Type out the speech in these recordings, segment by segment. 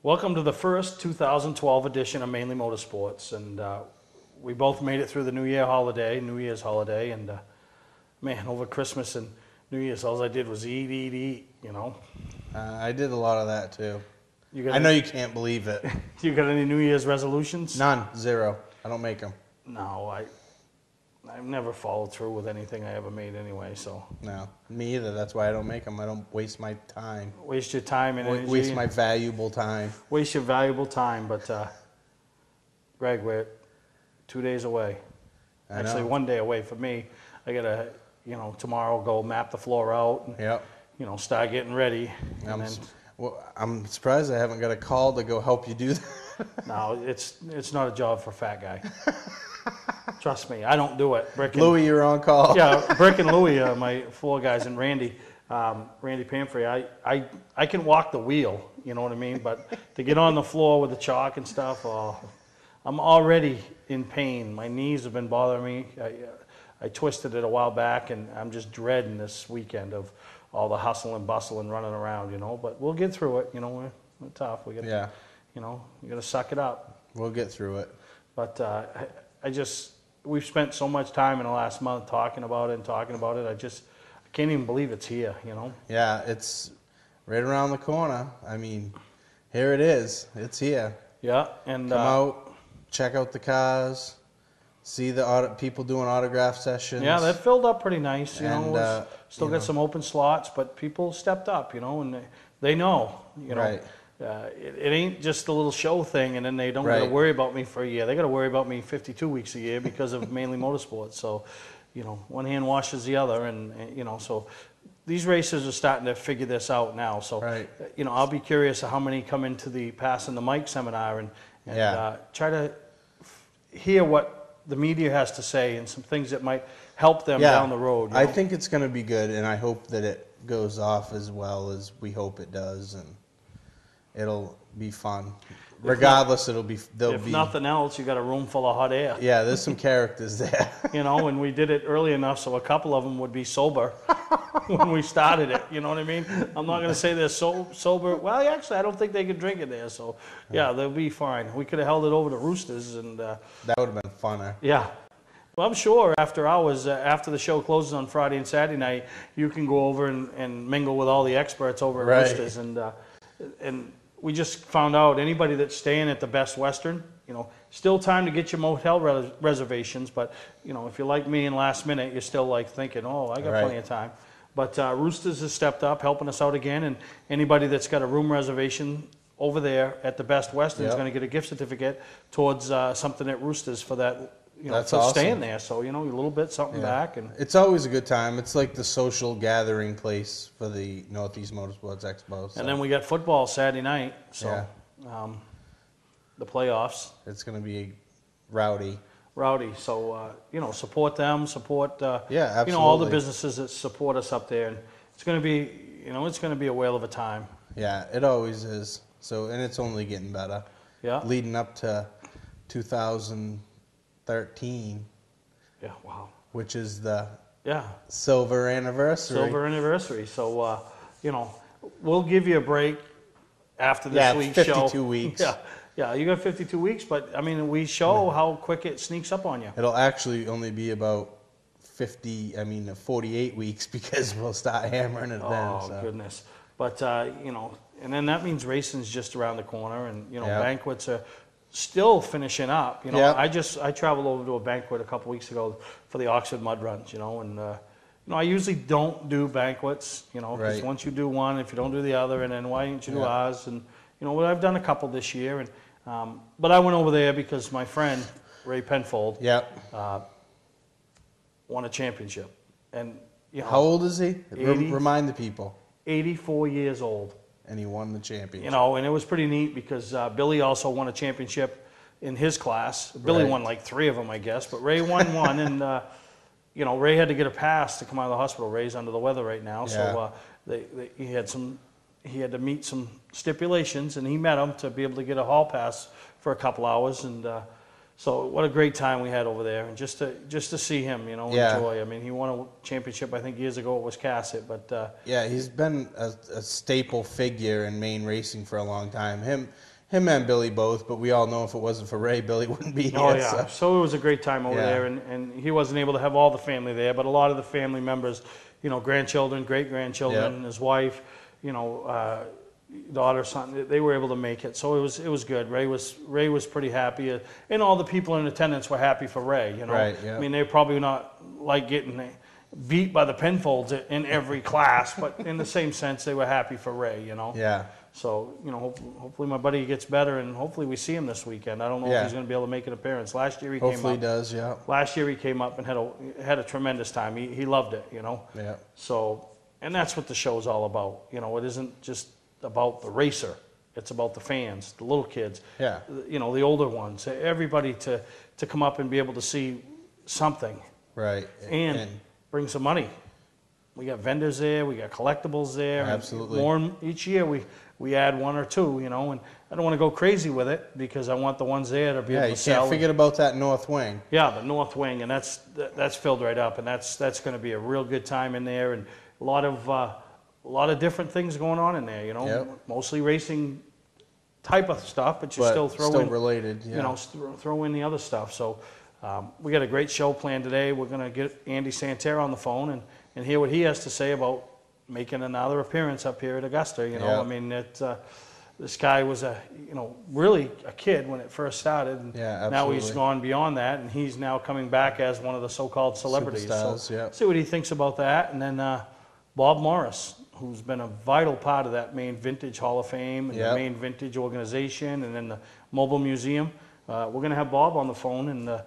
Welcome to the first 2012 edition of Mainely Motorsports, and we both made it through the New Year's holiday, and man, over Christmas and New Year's, all I did was eat, you know. I did a lot of that too. I know you can't believe it. You got any New Year's resolutions? None, zero. I don't make them. No, I've never followed through with anything I ever made anyway, so. No, me either. That's why I don't make them. I don't waste my time. Waste your time and energy. Waste my valuable time. Waste your valuable time, but Greg, we're 2 days away. Actually, 1 day away for me. I gotta, tomorrow go map the floor out and, Yep. Start getting ready. I'm surprised I haven't got a call to go help you do that. No, it's not a job for a fat guy. Trust me, I don't do it. Brick and, Louie, you're on call. Yeah, Brick and Louie are my floor guys, and Randy Pamfrey. I can walk the wheel, you know what I mean? But to get on the floor with the chalk and stuff, I'm already in pain. My knees have been bothering me. I twisted it a while back, and I'm just dreading this weekend of all the hustle and bustle and running around, But we'll get through it, we're tough. We got, you got to suck it up. We'll get through it. But we've spent so much time in the last month talking about it. I can't even believe it's here, Yeah, it's right around the corner. I mean, here it is. It's here. Yeah, and come out, check out the cars, see the people doing autograph sessions. Yeah, that filled up pretty nice. And, still got some open slots, but people stepped up, and they know, Right. It ain't just a little show thing, and then they don't got to worry about me for a year. They got to worry about me 52 weeks a year because of Mainly Motorsports. So, one hand washes the other, and so these racers are starting to figure this out now. So, I'll be curious how many come into the Passing the Mic seminar and try to hear what the media has to say and some things that might help them down the road. I think it's going to be good, and I hope that it goes off as well as we hope it does, and it'll be fun. Regardless, if nothing else, you got a room full of hot air. Yeah, there's some characters there. And we did it early enough so a couple of them would be sober when we started it. You know what I mean? I'm not going to say they're sober. Well, actually, I don't think they could drink it there. So, yeah, they'll be fine. We could have held it over to Roosters. And that would have been funner. Yeah. Well, I'm sure after hours, after the show closes on Friday and Saturday night, you can go over and mingle with all the experts over at Roosters. And we just found out anybody that's staying at the Best Western, still time to get your motel reservations. But, if you're like me and last minute, you're still like thinking, oh, I got plenty of time. But Roosters has stepped up, helping us out again. And anybody that's got a room reservation over there at the Best Western is going to get a gift certificate towards something at Roosters for that. That's for awesome. Staying there, so a little bit something back, and it's always a good time. It's like the social gathering place for the Northeast Motorsports Expo. So. And then we got football Saturday night, so the playoffs. It's going to be rowdy. So support them, support absolutely. All the businesses that support us up there, and it's going to be it's going to be a whale of a time. Yeah, it always is. So and it's only getting better. Yeah, leading up to 2013. Yeah, wow. Which is the silver anniversary. So we'll give you a break after this week's 52 show. 52 weeks. Yeah, you got 52 weeks, but I mean we show how quick it sneaks up on you. It'll actually only be about 48 weeks because we'll start hammering it then. Oh goodness. But and then that means racing's just around the corner, and banquets are still finishing up. I traveled over to a banquet a couple weeks ago for the Oxford Mud Runs. And I usually don't do banquets. Because once you do one, if you don't do the other, and then why didn't you do ours? And I've done a couple this year, and but I went over there because my friend Ray Penfold won a championship, and how old is he? Remind the people. 84 years old. And he won the championship. And it was pretty neat because Billy also won a championship in his class. Billy won like 3 of them, I guess, but Ray won one, and Ray had to get a pass to come out of the hospital. Ray's under the weather right now, so he had to meet some stipulations, and he met them to be able to get a hall pass for a couple hours, and so what a great time we had over there, and just to see him, enjoy. I mean, he won a championship I think years ago at Wiscasset, but he's been a staple figure in Maine racing for a long time. Him Him and Billy both, but we all know if it wasn't for Ray, Billy wouldn't be here. Oh, yeah. So it was a great time over there, and he wasn't able to have all the family there, but a lot of the family members, you know, grandchildren, great-grandchildren, his wife, you know, daughter, son, they were able to make it. So it was good. Ray was pretty happy, and all the people in attendance were happy for Ray, you know. Right, yeah. I mean, they're probably not like getting beat by the Penfolds in every class, but in the same sense, they were happy for Ray, you know. Yeah. So, you know, hopefully my buddy gets better, and hopefully we see him this weekend. I don't know if he's going to be able to make an appearance. Last year he came up. Hopefully he does, yeah. Last year he came up and had a tremendous time. He loved it, you know. Yeah. So, and that's what the show's all about. You know, it isn't just about the racer. It's about the fans, the little kids. Yeah. You know, the older ones. Everybody to come up and be able to see something. Right. And bring some money. We got vendors there. We got collectibles there. Absolutely. More each year we add one or two, you know, and I don't want to go crazy with it because I want the ones there to be able to sell. Yeah, you can't forget about that north wing. Yeah, the north wing, and that's filled right up, and that's going to be a real good time in there, and a lot of different things going on in there, you know. Yep. Mostly racing type of stuff, but you still throw in related, yeah. You know, throw in the other stuff. So we got a great show planned today. We're going to get Andy Santerre on the phone and hear what he has to say about making another appearance up here at Augusta. You know, Yeah. I mean, this guy was really a kid when it first started. And yeah, now he's gone beyond that, and he's now coming back as one of the so-called celebrities. Superstars, so yeah. see what he thinks about that. And then Bob Morris, who's been a vital part of that Maine Vintage Hall of Fame and the Maine Vintage Organization, and then the Mobile Museum. We're going to have Bob on the phone and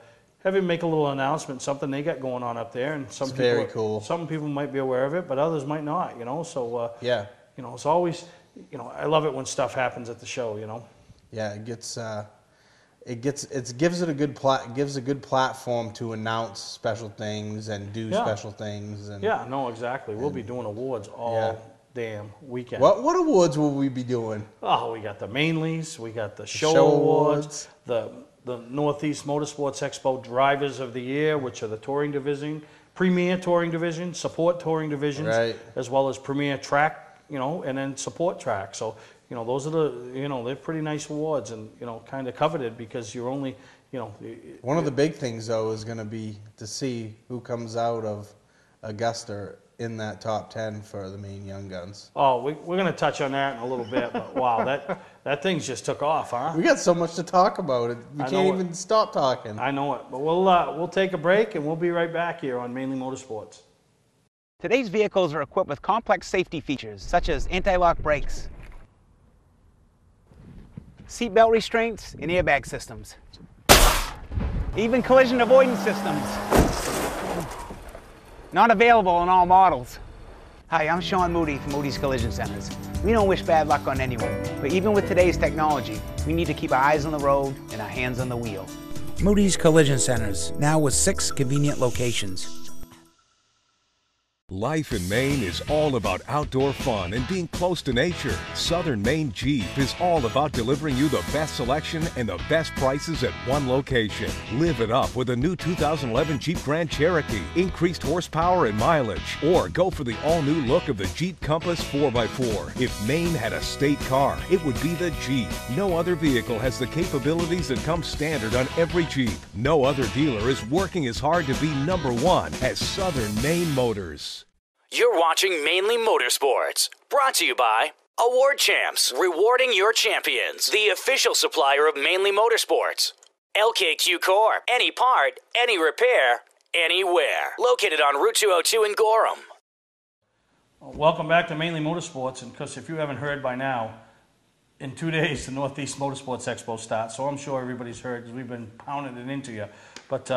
have him make a little announcement, something they got going on up there, and some people, very cool. Some people might be aware of it, but others might not. You know, so yeah, you know, it's always, you know, I love it when stuff happens at the show. You know. Yeah, it gives it a good platform to announce special things and do special things. And yeah, no, exactly. We'll be doing awards all damn weekend. What awards will we be doing? Oh, we got the Mainleys, we got the show awards, the Northeast Motorsports Expo Drivers of the Year, which are the touring division, Premier Touring Division, Support Touring Divisions, as well as Premier Track, you know, and then Support Track. So, you know, those are they're pretty nice awards, and, you know, kind of coveted because you're only, you know. One of the big things, though, is going to be to see who comes out of Augusta in that top 10 for the Maine Young Guns. Oh, we're going to touch on that in a little bit, but wow, that thing just took off, huh? We got so much to talk about. We can't even stop talking. I know it, but we'll take a break, and we'll be right back here on Mainly Motorsports. Today's vehicles are equipped with complex safety features such as anti-lock brakes, seatbelt restraints, and airbag systems, even collision avoidance systems. Not available on all models. Hi, I'm Sean Moody from Moody's Collision Centers. We don't wish bad luck on anyone, but even with today's technology, we need to keep our eyes on the road and our hands on the wheel. Moody's Collision Centers, now with 6 convenient locations. Life in Maine is all about outdoor fun and being close to nature. Southern Maine Jeep is all about delivering you the best selection and the best prices at one location. Live it up with a new 2011 Jeep Grand Cherokee, increased horsepower and mileage, or go for the all-new look of the Jeep Compass 4x4. If Maine had a state car, it would be the Jeep. No other vehicle has the capabilities that come standard on every Jeep. No other dealer is working as hard to be #1 as Southern Maine Motors. You're watching Mainly Motorsports, brought to you by Award Champs, rewarding your champions, the official supplier of Mainly Motorsports. LKQ Core, any part, any repair, anywhere. Located on Route 202 in Gorham. Welcome back to Mainly Motorsports, and because if you haven't heard by now, in 2 days the Northeast Motorsports Expo starts, so I'm sure everybody's heard because we've been pounding it into you. But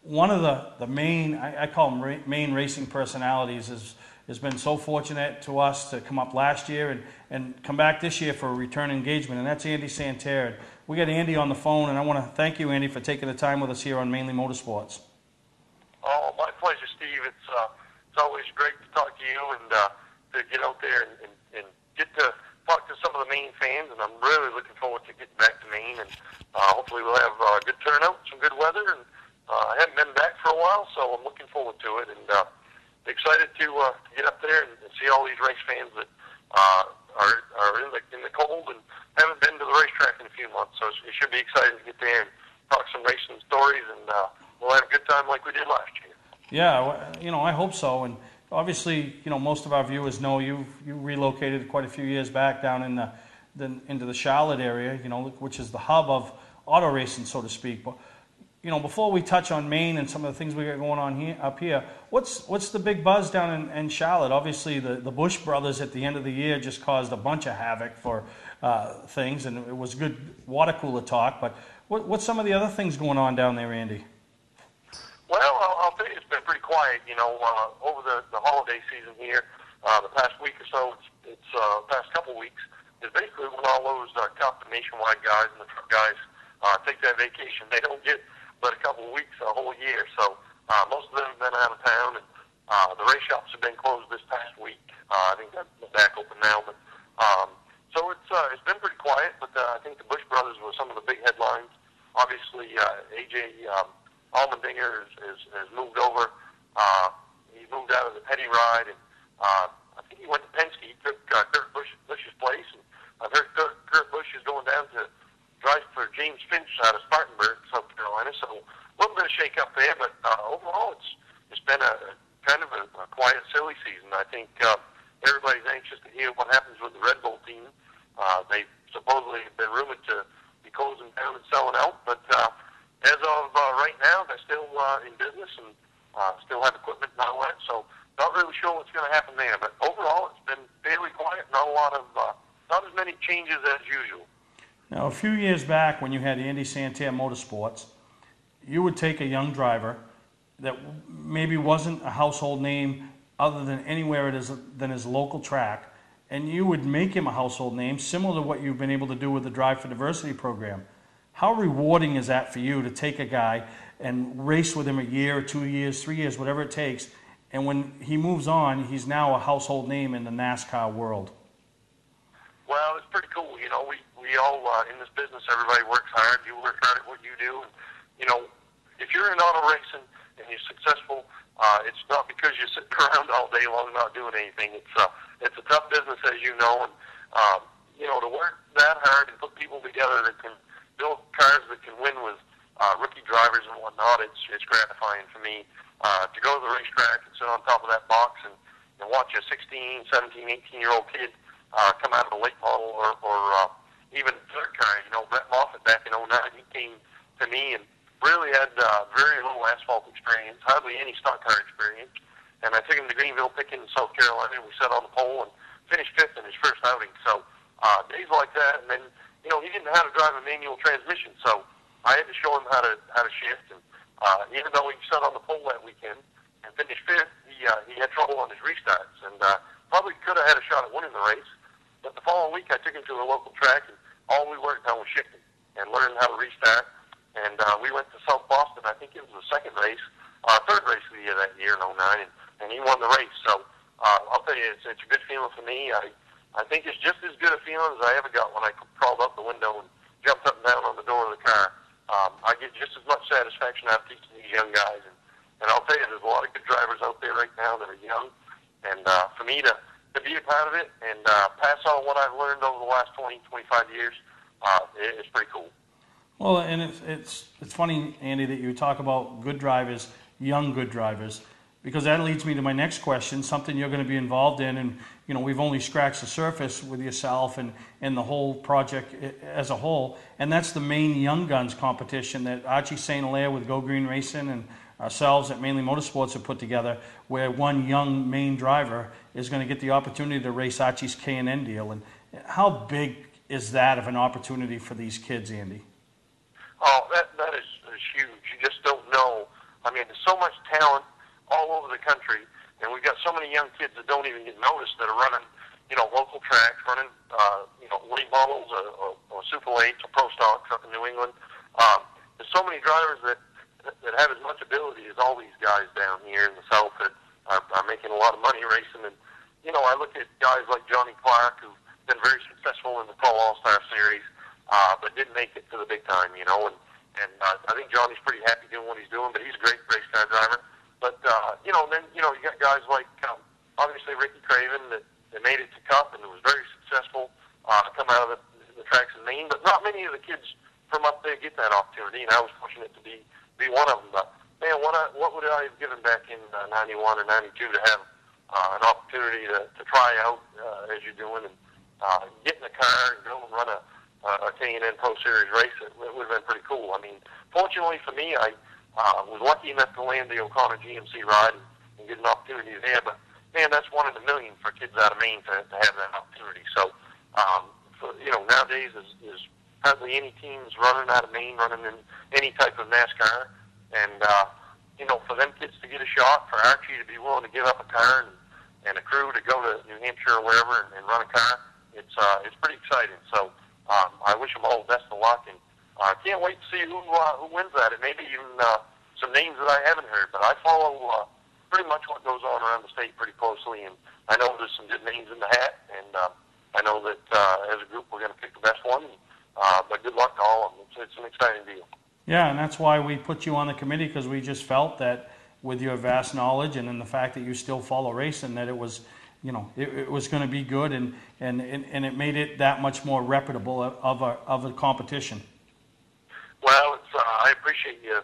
one of the main, I call them main racing personalities, has been so fortunate to us to come up last year and come back this year for a return engagement, and that's Andy Santerre. We got Andy on the phone, and I want to thank you, Andy, for taking the time with us here on Mainly Motorsports. Oh, my pleasure, Steve. It's always great to talk to you and to get out there and get to talk to some of the Maine fans, and I'm really looking forward to getting back to Maine, and hopefully we'll have a good turnout, some good weather, and I haven't been back for a while, so I'm looking forward to it, and excited to get up there and see all these race fans that are are in the cold and haven't been to the racetrack in a few months. So it should be exciting to get there and talk some racing stories, and we'll have a good time like we did last year. Yeah, I hope so. And obviously, most of our viewers know you relocated quite a few years back down into the Charlotte area, which is the hub of auto racing, so to speak. But before we touch on Maine and some of the things we got going on up here, what's the big buzz down in Charlotte? Obviously, the Bush brothers at the end of the year just caused a bunch of havoc for things, and it was good water cooler talk. But what's some of the other things going on down there, Andy? Well, I'll tell you, it's been pretty quiet, over the holiday season here. The past week or so, it's past couple weeks, is basically when all those Cup and Nationwide guys and the truck guys take that vacation. They don't get but a couple of weeks, a whole year. So most of them have been out of town, and the race shops have been closed this past week. I think they're back open now, but so it's been pretty quiet. But I think the Bush brothers were some of the big headlines. Obviously, AJ Allmendinger has moved over. He moved out of the Petty ride, and I think he went to Penske. He took Kurt Busch's place, and I've heard Kurt Busch is going down to drive for James Finch out of Spartanburg, South Carolina. So a little bit of shake up there, but overall it's been a kind of a quiet, silly season. I think everybody's anxious to hear what happens with the Red Bull team. They supposedly have been rumored to be closing down and selling out, but as of right now, they're still in business and still have equipment and all that. So not really sure what's going to happen there. But overall, it's been fairly quiet. Not as many changes as usual. Now, a few years back, when you had Andy Santerre Motorsports, you would take a young driver that maybe wasn't a household name other than anywhere than his local track, and you would make him a household name, similar to what you've been able to do with the Drive for Diversity program. How rewarding is that for you to take a guy and race with him a year, 2 years, 3 years, whatever it takes, and when he moves on, he's now a household name in the NASCAR world? Well, it's pretty cool. We all in this business, everybody works hard. You work hard at what you do. And, if you're in auto racing and you're successful, it's not because you're sitting around all day long not doing anything. It's a tough business, as you know. And, to work that hard and put people together that can build cars that can win with rookie drivers and whatnot, it's gratifying for me to go to the racetrack and sit on top of that box and watch a 16, 17, 18-year-old kid come out of a late model or even third car. Brett Moffitt back in 09, he came to me and really had very little asphalt experience, hardly any stock car experience. And I took him to Greenville, Pickens, South Carolina, and we sat on the pole and finished fifth in his first outing. So days like that, and then he didn't know how to drive a manual transmission, so I had to show him how to shift. And even though he sat on the pole that weekend and finished fifth, he had trouble on his restarts, and probably could have had a shot at winning the race. But the following week, I took him to a local track, and all we worked on was shifting and learning how to restart. And we went to South Boston. I think it was the third race of the year that year in 09, and he won the race. So I'll tell you, it's a good feeling for me. I think it's just as good a feeling as I ever got when I crawled up the window and jumped up and down on the door of the car. I get just as much satisfaction out of teaching these young guys. And I'll tell you, there's a lot of good drivers out there right now that are young. And for me to be a part of it and pass on what I've learned over the last 20, 25 years, it's pretty cool. Well, and it's funny, Andy, that you talk about good drivers, young good drivers, because that leads me to my next question, something you're going to be involved in, and we've only scratched the surface with yourself and the whole project as a whole, and that's the Maine Young Guns competition that Archie St. Hilaire with Go Green Racing and ourselves at Mainly Motorsports have put together, where one young Maine driver is going to get the opportunity to race Archie's K&N deal. And how big is that of an opportunity for these kids, Andy? Oh, that is huge. You just don't know. I mean, there's so much talent all over the country, and we've got so many young kids that don't even get noticed that are running, local tracks, running, late models or Super Lates or Pro Stocks up in New England. There's so many drivers that have as much ability as all these guys down here in the South that are making a lot of money racing. And, I look at guys like Johnny Clark, who've been very successful in the Pro All-Star Series, but didn't make it to the big time, and I think Johnny's pretty happy doing what he's doing, but he's a great race car driver. But, then, you got guys like, obviously Ricky Craven that made it to Cup and was very successful not many of the kids from up there get that opportunity, and I was fortunate to be one of them. But man, what would I have given back in '91 or '92 to have an opportunity to try out as you're doing and get in the car and go and run a K&N Pro Series race? It would have been pretty cool. I mean, fortunately for me, I was lucky enough to land the O'Connor GMC ride and get an opportunity there. But man, that's one in a million for kids out of Maine to have that opportunity. So, nowadays is hardly any teams running out of Maine, running in any type of NASCAR. And, for them kids to get a shot, for Archie to be willing to give up a car and a crew to go to New Hampshire or wherever and run a car, it's pretty exciting. So I wish them all the best of luck, and I can't wait to see who wins that, and maybe even some names that I haven't heard. But I follow pretty much what goes on around the state pretty closely, and I know there's some good names in the hat, and I know that as a group we're going to pick the best one. But good luck to all of them. It's an exciting deal. Yeah, and that's why we put you on the committee, because we just felt that with your vast knowledge and in the fact that you still follow racing, that it was, it was going to be good, and it made it that much more reputable of a competition. Well, I appreciate you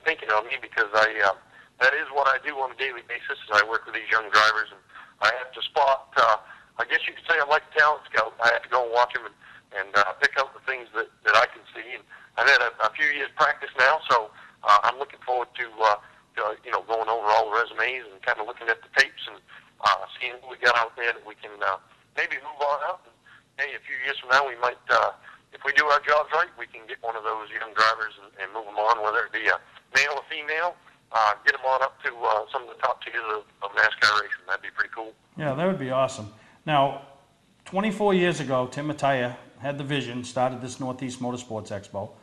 thinking of me, because that is what I do on a daily basis. Is I work with these young drivers, and I have to spot. I guess you could say I'm like a talent scout. I have to go and watch them and pick out the things that I can see. And I've had a few years practice now, so I'm looking forward to going over all the resumes and kind of looking at the tapes and seeing who we got out there that we can maybe move on up. And hey, a few years from now, we might, if we do our jobs right, we can get one of those young drivers and move them on, whether it be a male or female, get them on up to some of the top tiers of NASCAR racing. That'd be pretty cool. Yeah, that would be awesome. Now, 24 years ago, Tim Mattia had the vision, started this Northeast Motorsports Expo.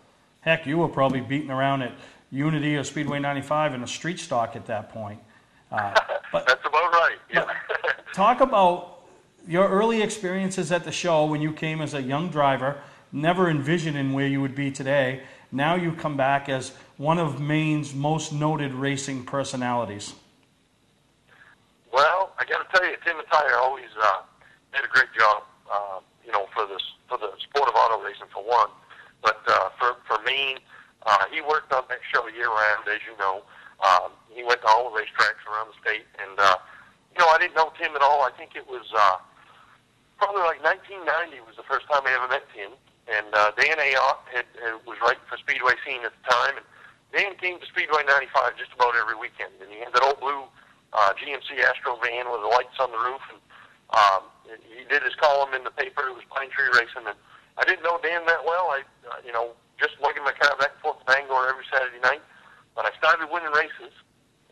Heck, you were probably beating around at Unity or Speedway 95 in a street stock at that point. But that's about right. Yeah. Talk about your early experiences at the show when you came as a young driver, never envisioning where you would be today. Now you come back as one of Maine's most noted racing personalities. Well, I got to tell you, Tim Mattia always did a great job, for the sport of auto racing, for one. But for Maine, he worked on that show year-round, as you know. He went to all the racetracks around the state. And, I didn't know Tim at all. I think it was probably like 1990 was the first time I ever met Tim. And Dan Ayotte was writing for Speedway Scene at the time. And Dan came to Speedway 95 just about every weekend. And he had that old blue GMC Astro van with the lights on the roof. And he did his column in the paper. It was Pine Tree Racing. And I didn't know Dan that well. I just lugging my car back and forth to Bangor every Saturday night. But I started winning races.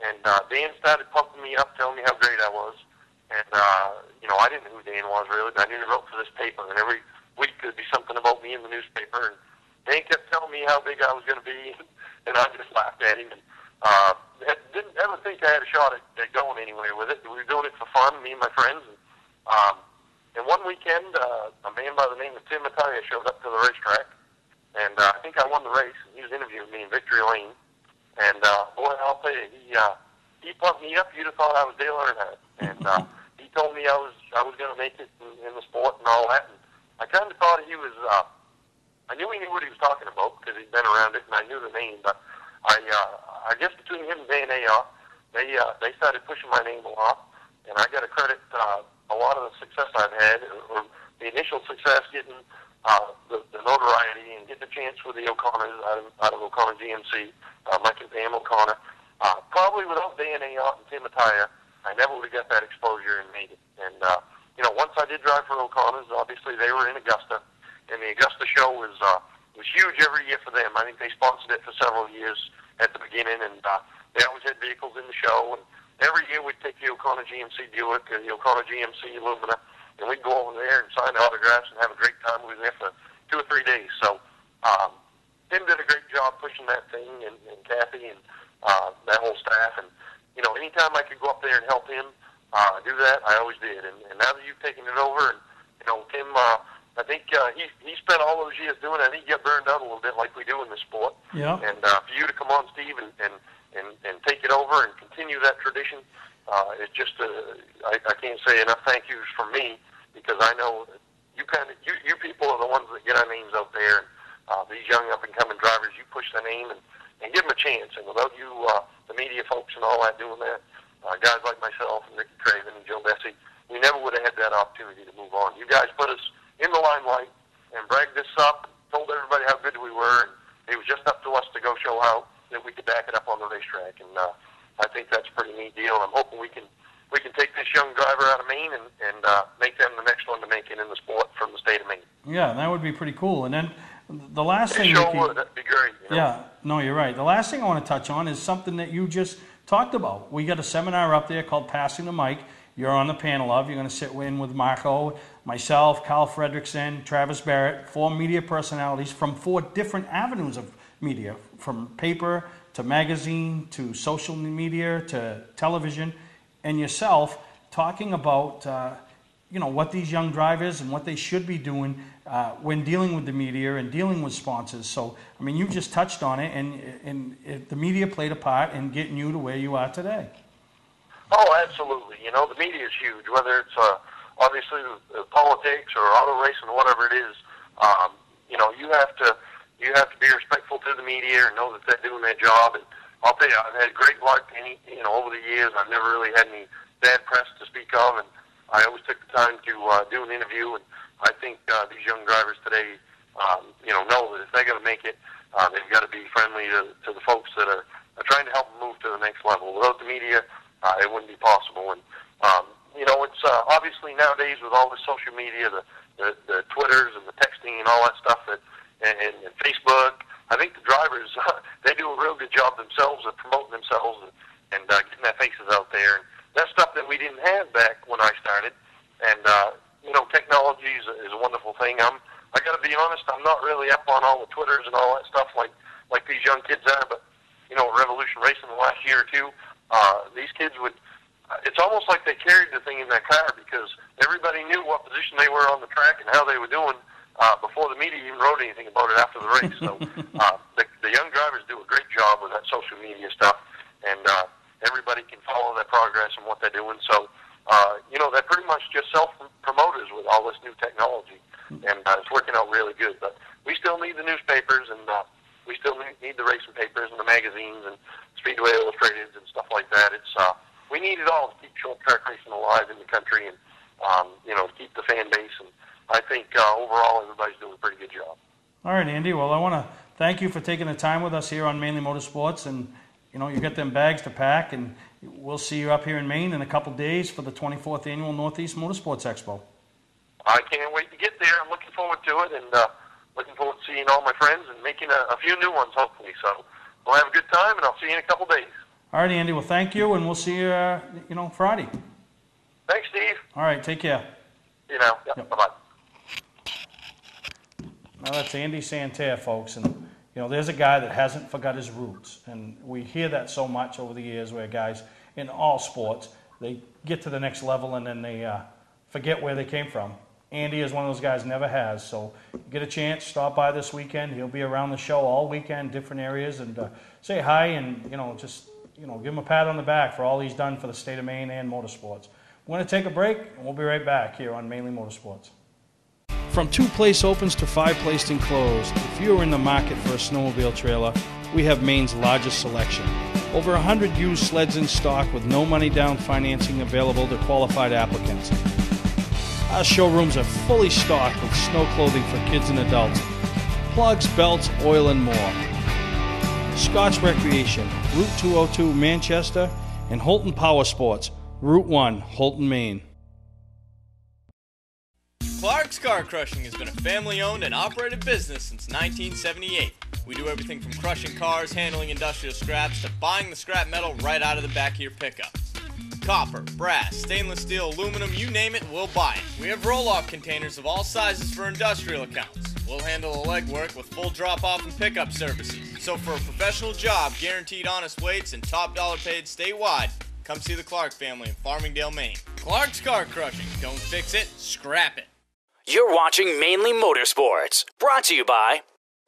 And Dan started pumping me up, telling me how great I was. And, I didn't know who Dan was, really. But I knew he wrote for this paper. And every week there'd be something about me in the newspaper. And Dan kept telling me how big I was going to be. And I just laughed at him. And didn't ever think I had a shot at going anywhere with it. We were doing it for fun, me and my friends. And one weekend, a man by the name of Tim Mattia showed up to the racetrack. And I think I won the race. And he was interviewing me in Victory Lane. And, boy, I'll tell you, he pumped me up. You'd have thought I was Dale Earnhardt. And he told me I was going to make it in the sport and all that. And I kind of thought he was, I knew he knew what he was talking about because he'd been around it and I knew the name. But I guess between him and Dan Ayotte, they started pushing my name a lot. And I got to credit a lot of the success I've had, or the initial success, getting the notoriety and getting a chance with the O'Connors out of O'Connor GMC, Mike and Pam O'Connor. Probably without Dan Ayotte and Tim Mattia, I never would have got that exposure and made it. And, once I did drive for O'Connors, obviously they were in Augusta, and the Augusta show was huge every year for them. I think they sponsored it for several years at the beginning, and they always had vehicles in the show. And every year we'd take the O'Connor GMC Buick or the O'Connor GMC Lumina, and we'd go over there and sign autographs and have a great time. We were there for 2 or 3 days. So Tim did a great job pushing that thing, and Kathy and that whole staff. And, anytime I could go up there and help him do that, I always did. And now that you've taken it over, and, Tim, I think he spent all those years doing it. I think he got burned out a little bit like we do in this sport. Yeah. And for you to come on, Steve, and take it over and continue that tradition, it's just, I can't say enough thank yous from me, because I know you people are the ones that get our names out there. And these young up-and-coming drivers, you push their name and give them a chance. And without you, the media folks and all that doing that, guys like myself and Ricky Craven and Joe Bessie, we never would have had that opportunity to move on. You guys put us in the limelight and bragged us up, told everybody how good we were, and it was just up to us to go show how that we could back it up on the racetrack. And I think that's a pretty neat deal. And I'm hoping we can take this young driver out of Maine and make them the next one to make it in the sport from the state of Maine. Yeah, that would be pretty cool. And then the last thing... Sure would. That'd be great. You know? Yeah, no, you're right. The last thing I want to touch on is something that you just talked about. We got a seminar up there called Passing the Mic. You're on the panel of. You're going to sit in with Marco, myself, Kyle Fredrickson, Travis Barrett, 4 media personalities from 4 different avenues of media, from paper to magazine to social media to television, and yourself talking about what these young drivers and what they should be doing when dealing with the media and dealing with sponsors. So, I mean, you just touched on it, and the media played a part in getting you to where you are today. Oh, absolutely. You know, the media is huge, whether it's obviously politics or auto racing or whatever it is. You have to be respectful to the media and know that they're doing their job. And I'll tell you, I've had great luck. Over the years, I've never really had any bad press to speak of, and I always took the time to do an interview. And I think these young drivers today, know that if they're going to make it, they've got to be friendly to the folks that are trying to help them move to the next level. Without the media, it wouldn't be possible. And it's obviously nowadays with all the social media, the Twitters and the texting and all that stuff and Facebook. I think the drivers they do a real good job themselves of promoting themselves and getting their faces out there. And that's stuff that we didn't have back when I started. And technology is a wonderful thing. I got to be honest, I'm not really up on all the Twitters and all that stuff like these young kids are. But Revolution Racing the last year or two, these kids would. It's almost like they carried the thing in their car because everybody knew what position they were on the track and how they were doing before the media even wrote anything about it after the race. So the young drivers do a great job with that social media stuff, and everybody can follow their progress and what they're doing. So, they're pretty much just self-promoters with all this new technology, and it's working out really good. But we still need the newspapers, and we still need the racing papers and the magazines and Speedway Illustrated and stuff like that. It's we need it all to keep short track racing alive in the country and, to keep the fan base. And I think overall everybody's doing a pretty good job. All right, Andy. Well, I want to thank you for taking the time with us here on Mainly Motorsports. And, you got them bags to pack, and we'll see you up here in Maine in a couple days for the 24th Annual Northeast Motorsports Expo. I can't wait to get there. I'm looking forward to it, and looking forward to seeing all my friends and making a few new ones, hopefully. So we'll have a good time, and I'll see you in a couple days. All right, Andy. Well, thank you, and we'll see you, Friday. Thanks, Steve. All right, take care. See you now. Yep. Bye-bye. Now, that's Andy Santerre, folks, and, there's a guy that hasn't forgot his roots, and we hear that so much over the years where guys in all sports, they get to the next level and then they forget where they came from. Andy is one of those guys, never has, so get a chance, stop by this weekend. He'll be around the show all weekend, different areas, and say hi and, just... give him a pat on the back for all he's done for the state of Maine and motorsports. We're going to take a break, and we'll be right back here on Mainly Motorsports. From 2 place opens to 5 placed enclosed, if you're in the market for a snowmobile trailer, we have Maine's largest selection. Over 100 used sleds in stock with no money down financing available to qualified applicants. Our showrooms are fully stocked with snow clothing for kids and adults, plugs, belts, oil, and more. Scotch Recreation, Route 202 Manchester, and Holton Power Sports, Route 1, Holton, Maine. Clark's Car Crushing has been a family-owned and operated business since 1978. We do everything from crushing cars, handling industrial scraps, to buying the scrap metal right out of the back of your pickup. Copper, brass, stainless steel, aluminum, you name it, we'll buy it. We have roll-off containers of all sizes for industrial accounts. We'll handle the legwork with full drop-off and pickup services. So for a professional job, guaranteed honest weights, and top dollar paid statewide, come see the Clark family in Farmingdale, Maine. Clark's Car Crushing. Don't fix it, scrap it. You're watching Mainly Motorsports, brought to you by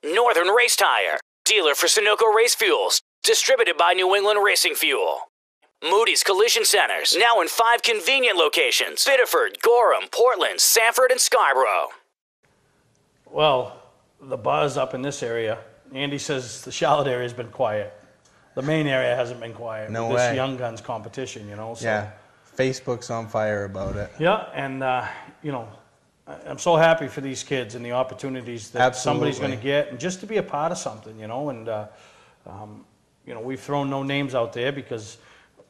Northern Race Tire, dealer for Sunoco Race Fuels, distributed by New England Racing Fuel. Moody's Collision Centers, now in 5 convenient locations: Biddeford, Gorham, Portland, Sanford, and Scarborough. Well, the buzz up in this area, Andy says the Charlotte area has been quiet. The Maine area hasn't been quiet. No with way. This Young Guns competition, you know. So. Yeah, Facebook's on fire about it. Yeah, and you know, I'm so happy for these kids and the opportunities that somebody's going to get, and just to be a part of something, you know. And you know, we've thrown no names out there because,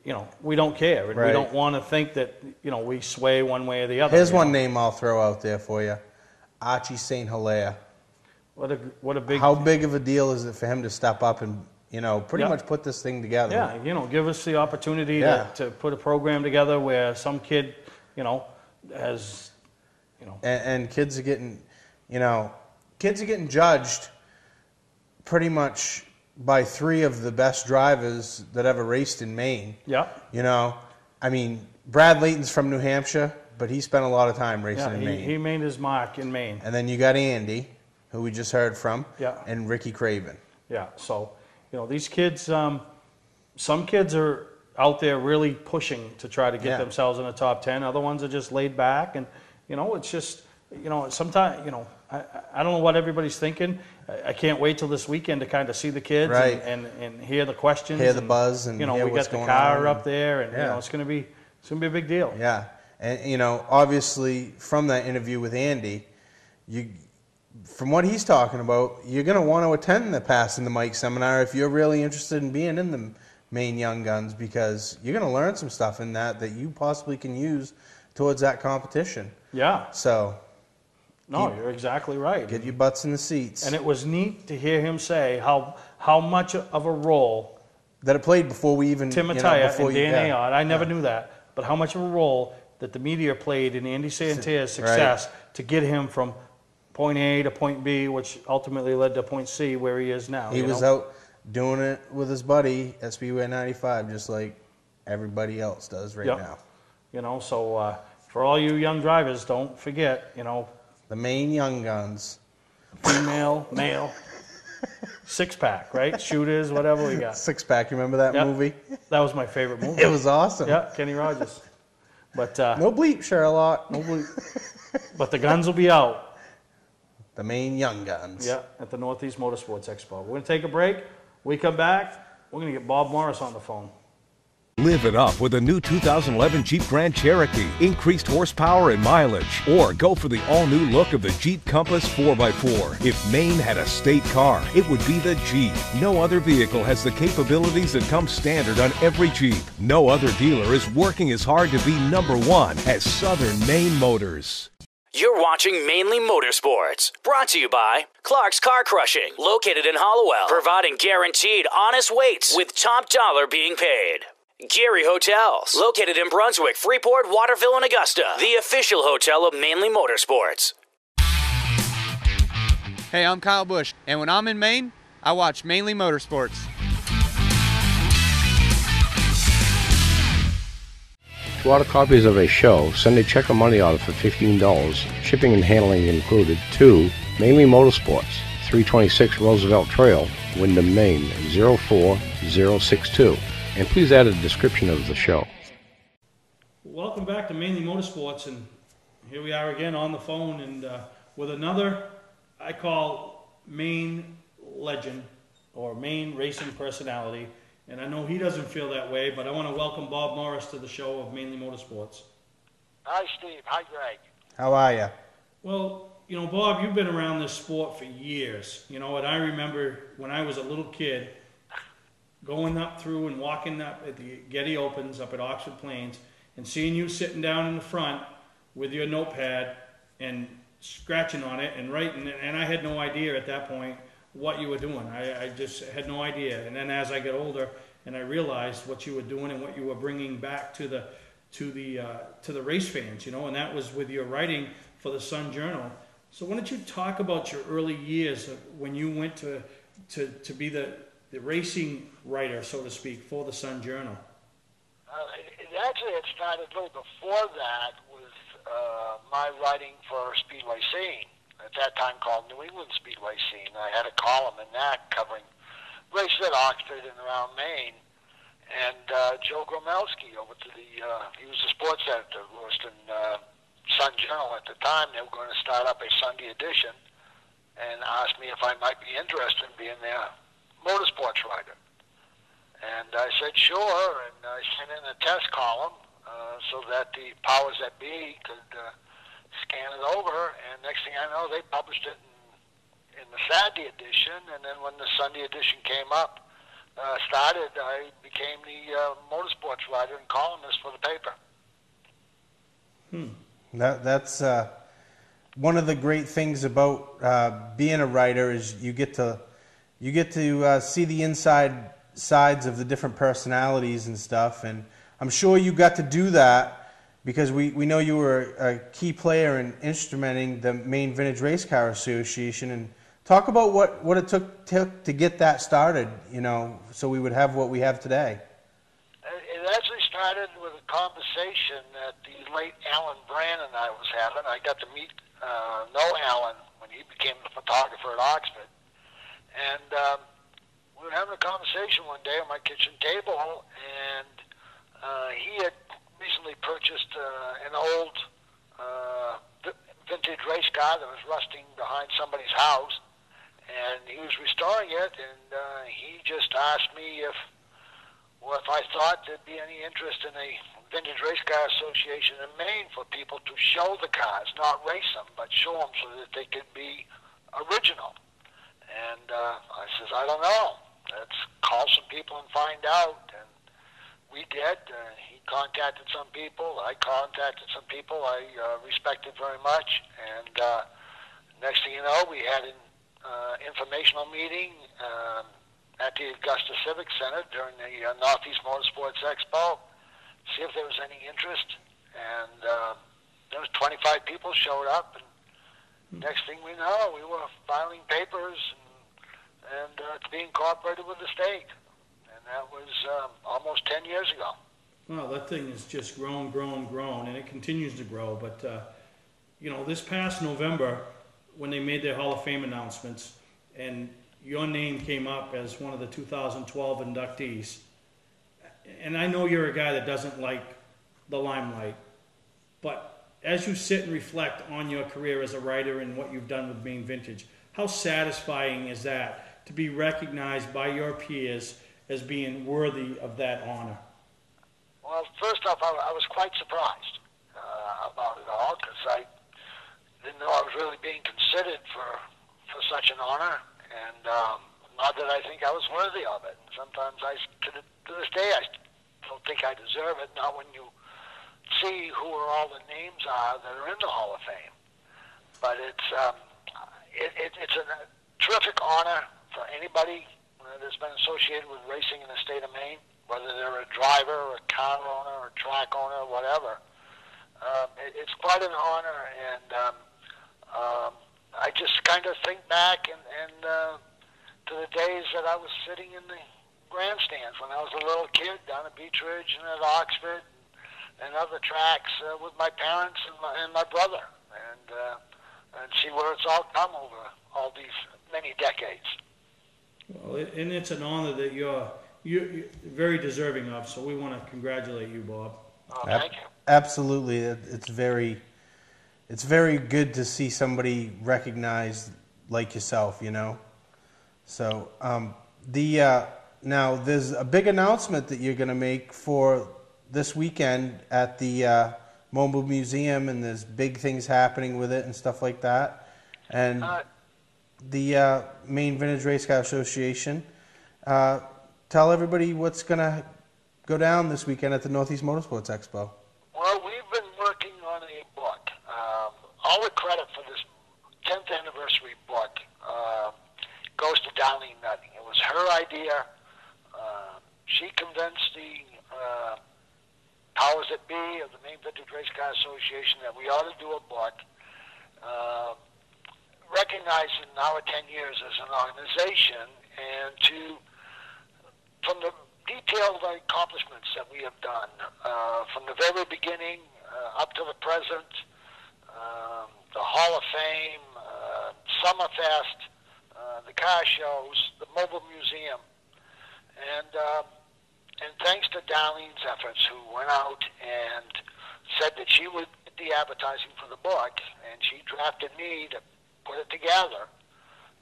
you know, we don't care, and we don't want to think that, you know, we sway one way or the other. Here's one name I'll throw out there for you: Archie St. Hilaire. What a big. How big of a deal is it for him to step up and, you know, pretty much put this thing together? Yeah, you know, give us the opportunity to put a program together where some kid, you know, has, you know. And kids are getting, you know, judged pretty much by 3 of the best drivers that ever raced in Maine. Yeah. You know, I mean, Brad Layton's from New Hampshire, but he spent a lot of time racing in Maine. He made his mark in Maine. And then you got Andy, who we just heard from, and Ricky Craven. Yeah, so, you know, these kids, some kids are out there really pushing to try to get themselves in the top 10. Other ones are just laid back, and, you know, it's just, you know, sometimes, you know, I don't know what everybody's thinking. I can't wait till this weekend to kind of see the kids and hear the questions. Hear the buzz, and you know, hear we what's got the going car on. up there, and, you know, it's going to be a big deal. Yeah, and, you know, obviously from that interview with Andy, from what he's talking about, you're going to want to attend the Passing the Mic seminar if you're really interested in being in the Maine Young Guns, because you're going to learn some stuff in that you possibly can use towards that competition. Yeah. So. No, you're exactly right. Get your butts in the seats. And it was neat to hear him say how much of a role that it played before we even. Tim Mattia and Dan Ayotte. I never knew that, but how much of a role that the media played in Andy Santerre's success to get him from point A to point B, which ultimately led to point C, where he is now. He was out doing it with his buddy at Speedway 95, just like everybody else does right now. You know, so for all you young drivers, don't forget, you know, the Maine Young Guns. Female, male, 6-pack, right? Shooters, whatever we got. 6-pack, you remember that movie? That was my favorite movie. It was awesome. Yeah, Kenny Rogers. But no bleep, Sherlock. No bleep. But the guns will be out. The Maine Young Guns. Yeah, at the Northeast Motorsports Expo. We're going to take a break. We come back, we're going to get Bob Morris on the phone. Live it up with a new 2011 Jeep Grand Cherokee. Increased horsepower and mileage. Or go for the all-new look of the Jeep Compass 4x4. If Maine had a state car, it would be the Jeep. No other vehicle has the capabilities that come standard on every Jeep. No other dealer is working as hard to be #1 as Southern Maine Motors. You're watching Mainely Motorsports, brought to you by Clark's Car Crushing, located in Hollowell, providing guaranteed honest weights with top dollar being paid. Gary Hotels, located in Brunswick, Freeport, Waterville, and Augusta, the official hotel of Mainely Motorsports. Hey, I'm Kyle Busch, and when I'm in Maine, I watch Mainely Motorsports. To order copies of a show, send a check or money order for $15, shipping and handling included, to Mainely Motorsports, 326 Roosevelt Trail, Windham, Maine, 04062. And please add a description of the show. Welcome back to Mainly Motorsports, and here we are again on the phone, and with another, I call Maine legend, or Maine racing personality, and I know he doesn't feel that way, but I want to welcome Bob Morris to the show of Mainly Motorsports. Hi, Steve. Hi, Greg. How are you? Well, you know, Bob, you've been around this sport for years, you know, and I remember when I was a little kid, going up through and walking up at the Getty Opens up at Oxford Plains and seeing you sitting down in the front with your notepad and scratching on it and writing, and I had no idea at that point what you were doing. I just had no idea. And then as I got older and I realized what you were doing and what you were bringing back to the race fans, you know, and that was with your writing for the Sun Journal. So why don't you talk about your early years of when you went to be the racing writer, so to speak, for the Sun Journal? It started a little before that with my writing for Speedway Scene, at that time called New England Speedway Scene. I had a column in that covering races at Oxford and around Maine. and Joe Gromelski over to the, he was the sports editor of Lewiston Sun-Journal at the time. They were going to start up a Sunday edition and asked me if I might be interested in being their motorsports writer. And I said sure, and I sent in a test column so that the powers that be could scan it over, and next thing I know, they published it in the Saturday edition, and then when the Sunday edition came up, started, I became the motorsports writer and columnist for the paper. That's one of the great things about being a writer is you get to see the inside sides of the different personalities and stuff, and I'm sure you got to do that because we know you were a key player in instrumenting the Maine Vintage Race Car Association. And talk about what it took to get that started, you know, so we would have what we have today. It actually started with a conversation that the late Alan Brand and I was having. I got to know Alan when he became the photographer at Oxford. And we were having a conversation one day on my kitchen table, and he had recently purchased an old vintage race car that was rusting behind somebody's house, and he was restoring it, and he just asked me if I thought there'd be any interest in a Vintage Race Car Association in Maine for people to show the cars, not race them, but show them so that they could be original. And I says, I don't know. Let's call some people and find out. And we did. He contacted some people. I contacted some people I respected very much. And next thing you know, we had an informational meeting at the Augusta Civic Center during the Northeast Motorsports Expo, see if there was any interest. And there was 25 people showed up. And next thing we know, we were filing papers and to be incorporated with the state. And that was almost 10 years ago. Well, that thing has just grown, and it continues to grow. But, you know, this past November, when they made their Hall of Fame announcements, and your name came up as one of the 2012 inductees, and I know you're a guy that doesn't like the limelight, but as you sit and reflect on your career as a writer and what you've done with Maine Vintage, how satisfying is that to be recognized by your peers as being worthy of that honor? Well, first off, I was quite surprised about it all, because I didn't know I was really being considered for such an honor, and not that I think I was worthy of it. And sometimes to this day, I don't think I deserve it, not when you see who all the names are that are in the Hall of Fame. But it's a terrific honor for anybody that's been associated with racing in the state of Maine, whether they're a driver or a car owner or a track owner or whatever. It's quite an honor, and I just kind of think back and to the days that I was sitting in the grandstands when I was a little kid down at Beach Ridge and at Oxford and other tracks with my parents and my brother, and see where it's all come over all these many decades. Well, and it's an honor that you're very deserving of, so we want to congratulate you, Bob. Oh, thank you. Absolutely. It's very good to see somebody recognized like yourself, you know. So now there's a big announcement that you're going to make for this weekend at the Mobile Museum, and there's big things happening with it and stuff like that. And the Maine Vintage Race Car Association. Tell everybody what's going to go down this weekend at the Northeast Motorsports Expo. Well, we've been working on a book. All the credit for this 10th anniversary book goes to Darlene Nutting. It was her idea. She convinced the powers that be of the Maine Vintage Race Car Association that we ought to do a book recognizing our 10 years as an organization, and from the detailed accomplishments that we have done from the very beginning up to the present, the Hall of Fame, Summerfest, the car shows, the Mobile Museum, and And thanks to Darlene's efforts, who went out and said that she would get the advertising for the book, and she drafted me to put it together.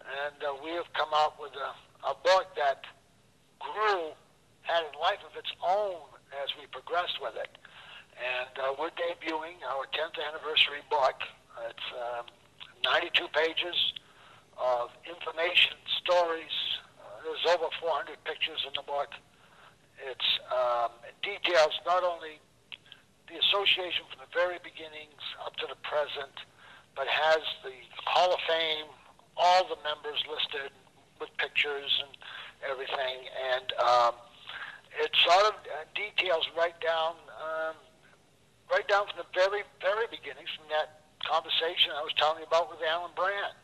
And we have come out with a book that grew, had a life of its own as we progressed with it. And we're debuting our 10th anniversary book. It's 92 pages of information, stories. There's over 400 pictures in the book. It details not only the association from the very beginnings up to the present, but has the Hall of Fame, all the members listed with pictures and everything. And it sort of details right down from the very, very beginnings, from that conversation I was telling you about with Alan Brandt,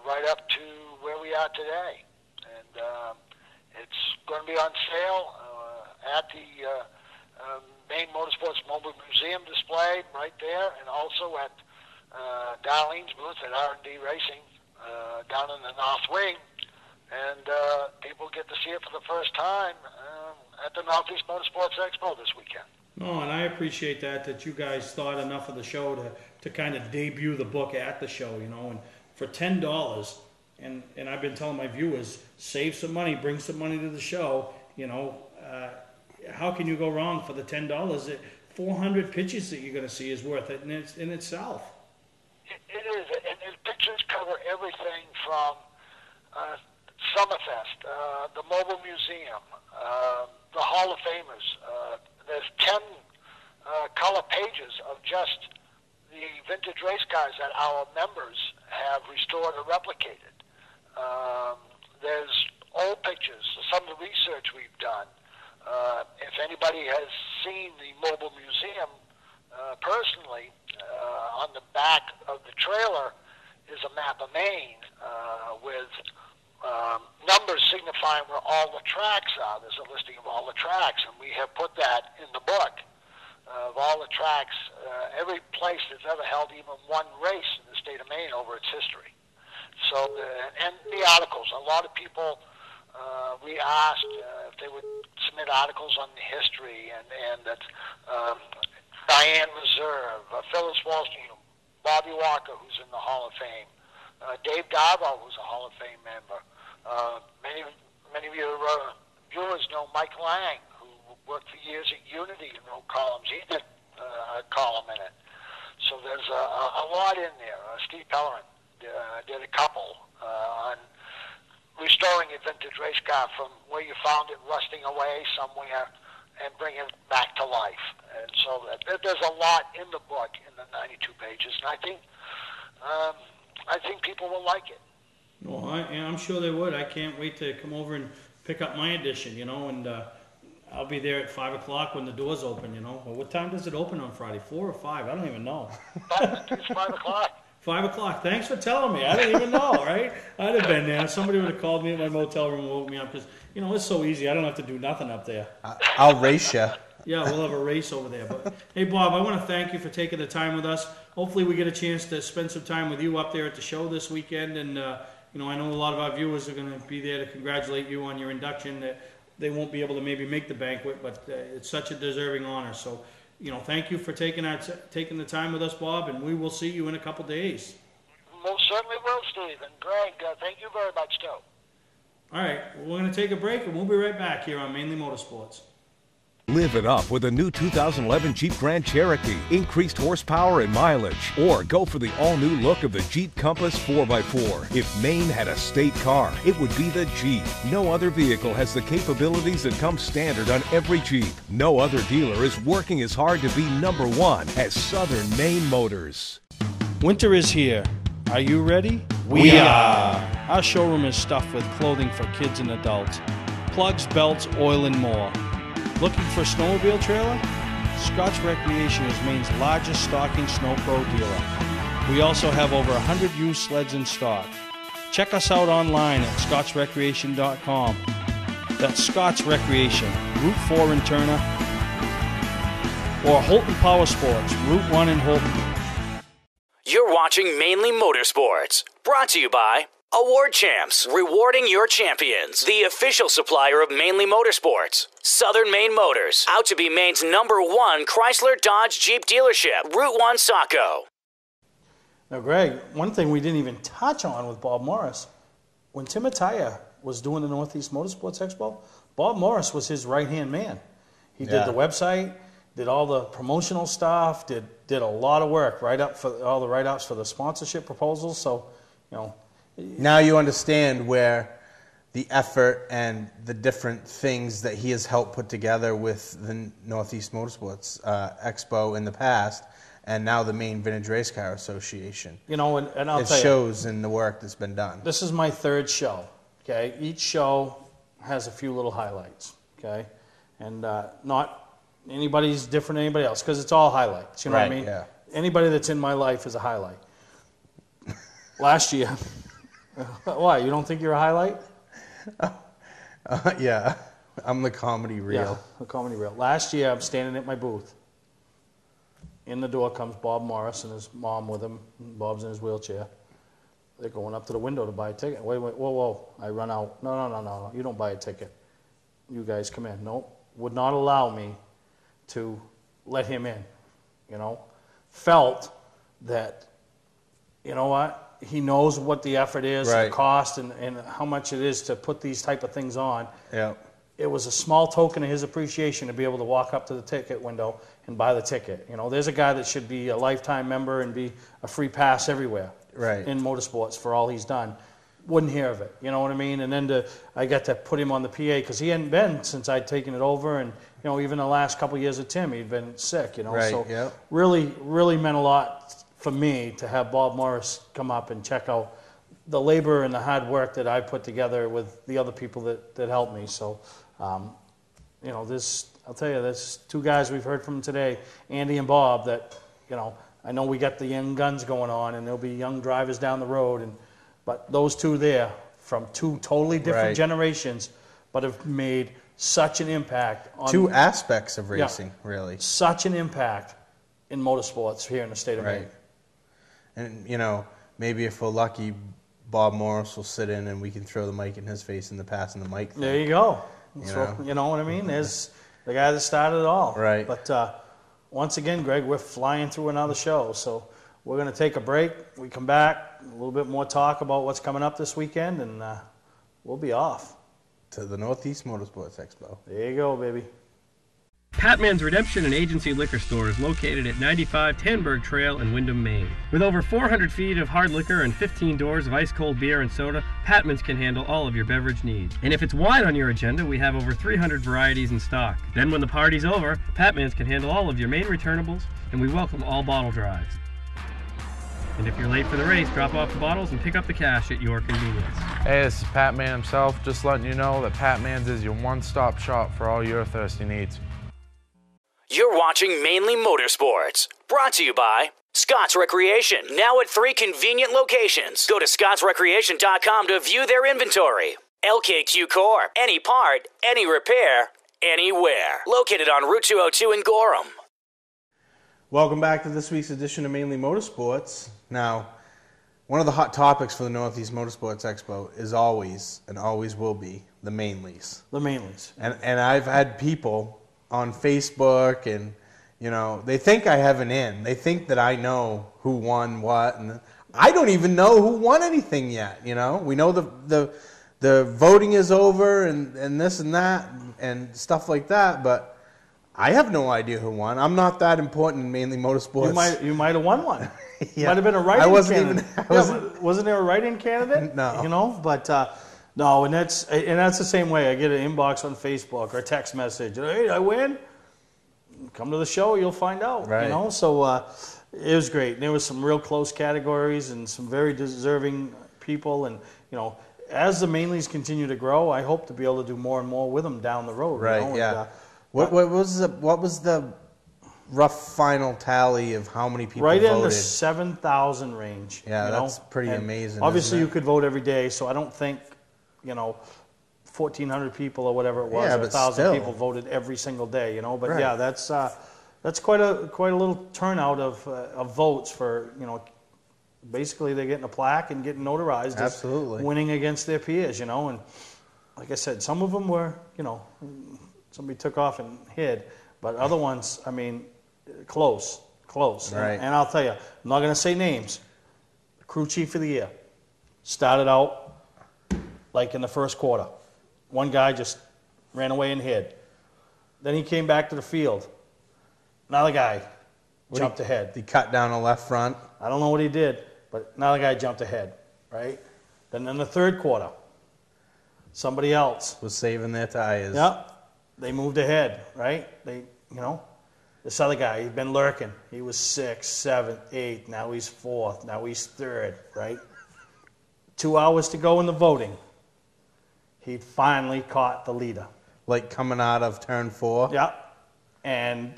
right up to where we are today. And it's going to be on sale at the Maine Motorsports Mobile Museum display right there, and also at Darlene's booth at R&D Racing down in the North Wing. And people get to see it for the first time at the Northeast Motorsports Expo this weekend. No, and I appreciate that you guys thought enough of the show to kind of debut the book at the show, you know, and for $10, and I've been telling my viewers, save some money, bring some money to the show, you know, how can you go wrong for the $10? 400 pictures that you're going to see is worth it in itself. It is, and the pictures cover everything from Summerfest, the Mobile Museum, the Hall of Famers. There's 10 color pages of just the vintage race cars that our members have restored or replicated. There's old pictures, some of the research we've done. If anybody has seen the Mobile Museum personally, on the back of the trailer is a map of Maine with numbers signifying where all the tracks are. There's a listing of all the tracks, and we have put that in the book of all the tracks, every place that's ever held even one race in the state of Maine over its history. So, and the articles, a lot of people, we asked if they would submit articles on the history, and that Diane Reserve, Phyllis Wallstein, Bobby Walker, who's in the Hall of Fame, Dave Darbo, who's a Hall of Fame member. Many of your viewers know Mike Lang, who worked for years at Unity and wrote columns. He did a column in it. So there's a lot in there. Steve Pellerin did a couple on restoring a vintage race car from where you found it rusting away somewhere and bringing it back to life. And so there's a lot in the book in the 92 pages, and I think people will like it. Well, I'm sure they would. I can't wait to come over and pick up my edition, you know, and I'll be there at 5 o'clock when the doors open, you know. Well, what time does it open on Friday? 4 or 5? I don't even know. It's 5 o'clock. 5 o'clock. Thanks for telling me. I didn't even know, right? I'd have been there. Somebody would have called me at my motel room and woke me up because, you know, it's so easy. I don't have to do nothing up there. I'll race you. Yeah, we'll have a race over there. But hey, Bob, I want to thank you for taking the time with us. Hopefully we get a chance to spend some time with you up there at the show this weekend. And, you know, I know a lot of our viewers are going to be there to congratulate you on your induction. They won't be able to maybe make the banquet, but it's such a deserving honor. So, you know, thank you for taking the time with us, Bob, and we will see you in a couple days. Most certainly will, Steve. And Greg, thank you very much, too. All right, we're going to take a break, and we'll be right back here on Mainly Motorsports. Live it up with a new 2011 Jeep Grand Cherokee. Increased horsepower and mileage. Or go for the all-new look of the Jeep Compass 4x4. If Maine had a state car, it would be the Jeep. No other vehicle has the capabilities that come standard on every Jeep. No other dealer is working as hard to be #1 as Southern Maine Motors. Winter is here. Are you ready? We are. Our showroom is stuffed with clothing for kids and adults. Plugs, belts, oil, and more. Looking for a snowmobile trailer? Scotch Recreation is Maine's largest stocking snow pro dealer. We also have over 100 used sleds in stock. Check us out online at scotchrecreation.com. That's Scotch Recreation, Route 4 in Turner, or Holton Power Sports, Route 1 in Holton. You're watching Mainly Motorsports, brought to you by Award Champs, rewarding your champions. The official supplier of Mainely Motorsports. Southern Maine Motors, out to be Maine's #1 Chrysler Dodge Jeep dealership. Route 1 Saco. Now, Greg, one thing we didn't even touch on with Bob Morris, when Tim Attaya was doing the Northeast Motorsports Expo, Bob Morris was his right-hand man. He did the website, did all the promotional stuff, did a lot of work, write-up for all the write-ups for the sponsorship proposals. So, you know, now you understand where the effort and the different things that he has helped put together with the Northeast Motorsports Expo in the past, and now the Maine Vintage Race Car Association. You know, and I'll it tell you, shows in the work that's been done. This is my 3rd show. Okay, each show has a few little highlights. Okay, and not anybody's different than anybody else because it's all highlights. You know what I mean? Yeah. Anybody that's in my life is a highlight. Last year. Why? You don't think you're a highlight? Yeah, I'm the comedy reel. Yeah, the comedy reel. Last year, I'm standing at my booth. In the door comes Bob Morris and his mom with him. Bob's in his wheelchair. They're going up to the window to buy a ticket. Wait, whoa. I run out. No. You don't buy a ticket. You guys come in. Nope. Would not allow me to let him in. You know? Felt that, you know what? He knows what the effort is, the cost, and how much it is to put these type of things on. Yeah. It was a small token of his appreciation to be able to walk up to the ticket window and buy the ticket. You know, there's a guy that should be a lifetime member and be a free pass everywhere in motorsports for all he's done. Wouldn't hear of it, you know what I mean? And then I got to put him on the PA because he hadn't been since I'd taken it over, and you know, even the last couple of years with Tim, he'd been sick. You know, so really, really meant a lot for me to have Bob Morris come up and check out the labor and the hard work that I put together with the other people that helped me. So, you know, I'll tell you, there's 2 guys we've heard from today, Andy and Bob, that, you know, I know we got the young guns going on and there'll be young drivers down the road, but those 2 there from 2 totally different generations, but have made such an impact on 2 aspects of racing, really. Such an impact in motorsports here in the state of Maine. And, you know, maybe if we're lucky, Bob Morris will sit in and we can throw the mic in his face in the passing the mic thing. There you go. You know what I mean? There's the guy that started it all. Right. But once again, Greg, we're flying through another show. So we're going to take a break. We come back, a little bit more talk about what's coming up this weekend, and we'll be off. To the Northeast Motorsports Expo. There you go, baby. Patman's Redemption and Agency Liquor Store is located at 95 Tanberg Trail in Windham, Maine. With over 400 feet of hard liquor and 15 doors of ice-cold beer and soda, Patman's can handle all of your beverage needs. And if it's wine on your agenda, we have over 300 varieties in stock. Then when the party's over, Patman's can handle all of your Maine returnables, and we welcome all bottle drives. And if you're late for the race, drop off the bottles and pick up the cash at your convenience. Hey, this is Pat Man himself, just letting you know that Pat Man's is your one-stop shop for all your thirsty needs. You're watching Mainely Motorsports, brought to you by Scott's Recreation, now at 3 convenient locations. Go to scottsrecreation.com to view their inventory. LKQ Core, any part, any repair, anywhere. Located on Route 202 in Gorham. Welcome back to this week's edition of Mainly Motorsports. Now, one of the hot topics for the Northeast Motorsports Expo is always, and always will be, the Mainleys. The Mainleys. And I've had people on Facebook, and you know, they think I have an in. They think that I know who won what, and I don't even know who won anything yet. You know, we know the voting is over and this and that and stuff like that, but I have no idea who won. I'm not that important in Mainly Motorsports. You might have won one. Yeah. Might have been a write-in candidate. Wasn't wasn't there a write-in candidate? No. You know, but no, and that's the same way. I get an inbox on Facebook or a text message. Hey, did I win? Come to the show, you'll find out. Right. You know, so it was great. There was some real close categories and some very deserving people. And you know, as the Mainleys continue to grow, I hope to be able to do more and more with them down the road. Right. You know? Yeah. And, what was the rough final tally of how many people right voted? In the 7,000 range. Yeah, that's pretty amazing. Obviously, you could vote every day, so I don't think, 1,400 people or whatever it was, or 1,000 people voted every single day. But right. Yeah, that's quite a little turnout of votes for basically they're getting a plaque and getting notarized as Absolutely. winning against their peers, you know. And like I said, some of them were, you know, somebody took off and hid, but other ones, I mean, close. Right. And I'll tell you, I'm not going to say names. The crew chief of the year started out like in the first quarter. One guy just ran away and hid. Then he came back to the field. Another guy jumped ahead. He cut down the left front. I don't know what he did, but another guy jumped ahead, right? Then in the third quarter, somebody else was saving their tires. Yep. They moved ahead, right? They, you know, this other guy, he'd been lurking. He was 6th, 7th, 8th. Now he's 4th. Now he's 3rd, right? 2 hours to go in the voting. He finally caught the leader. Like coming out of turn 4? Yep. And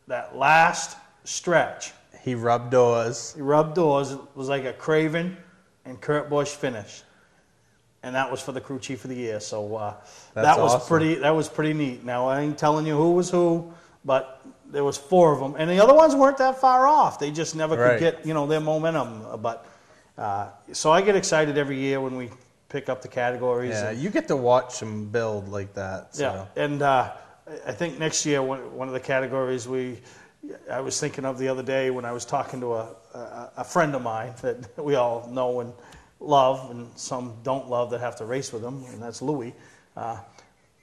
that last stretch. He rubbed doors. He rubbed doors. It was like a Craven and Kurt Busch finish. And that was for the crew chief of the year. So that was awesome. That was pretty neat. Now I ain't telling you who was who, but there was 4 of them, and the other ones weren't that far off. They just never could get, you know, their momentum. But so I get excited every year when we pick up the categories. Yeah, you get to watch them build like that. So. Yeah, and I think next year one of the categories I was thinking of the other day when I was talking to a friend of mine that we all know and love, and some don't love that have to race with him, and that's Louis. How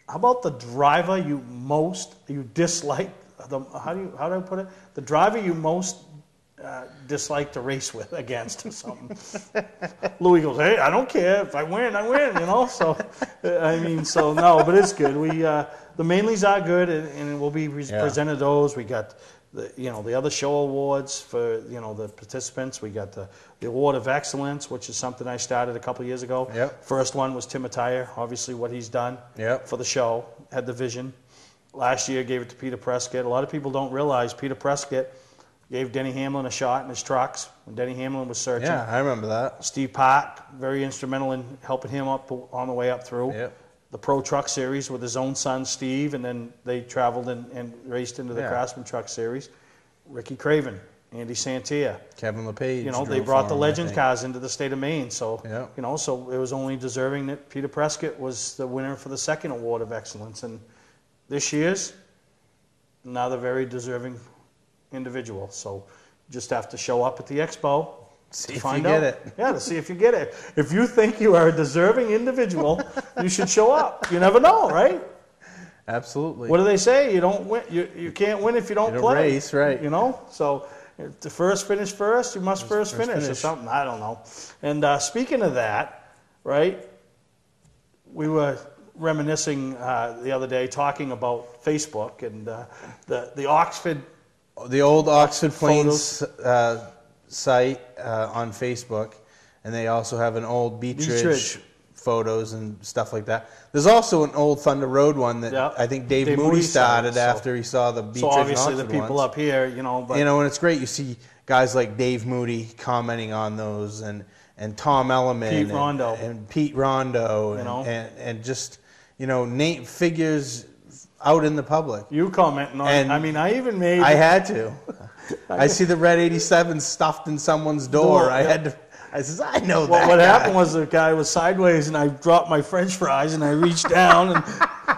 about the driver you dislike? How do I put it? The driver you most dislike to race with against or something. Louis goes, hey, I don't care. If I win, I win, you know? So, I mean, so no, but it's good. The Mainleys are good, and we'll be presented those. We got the other show awards for, the participants. We got the Award of Excellence, which is something I started a couple of years ago. Yep. First one was Tim Attire, obviously what he's done for the show, had the vision. Last year gave it to Peter Prescott. A lot of people don't realize Peter Prescott gave Denny Hamlin a shot in his trucks when Denny Hamlin was searching. Yeah, I remember that. Steve Park, very instrumental in helping him up on the way up through. Yep. The Pro Truck Series with his own son, Steve, and then they traveled and raced into the Craftsman Truck Series. Ricky Craven, Andy Santerre. Kevin LePage. They brought the Legends cars into the state of Maine. So, yep. So it was only deserving that Peter Prescott was the winner for the second Award of Excellence. And this year's another very deserving individual. So just have to show up at the expo to find out. Get it. Yeah, to see if you get it. If you think you are a deserving individual, you should show up. You never know, right? Absolutely. What do they say? You don't win. You can't win if you don't play. Race, right? So if the first finish first, you must first finish or something. I don't know. And speaking of that, right? We were reminiscing the other day, talking about Facebook and the Oxford, the old Oxford Plains site on Facebook, and they also have an old Beechridge photos and stuff like that. There's also an old Thunder Road one that I think Dave Moody started after he saw the Beechridge. So obviously the people up here, but, and it's great. You see guys like Dave Moody commenting on those, and Tom Elliman, Pete Rondo, and just name figures out in the public. You commenting on it. I mean, I even made. I had to. I see the red 87 stuffed in someone's door. I had to. I says, I know that. Well, what happened was the guy was sideways, and I dropped my French fries, and I reached down.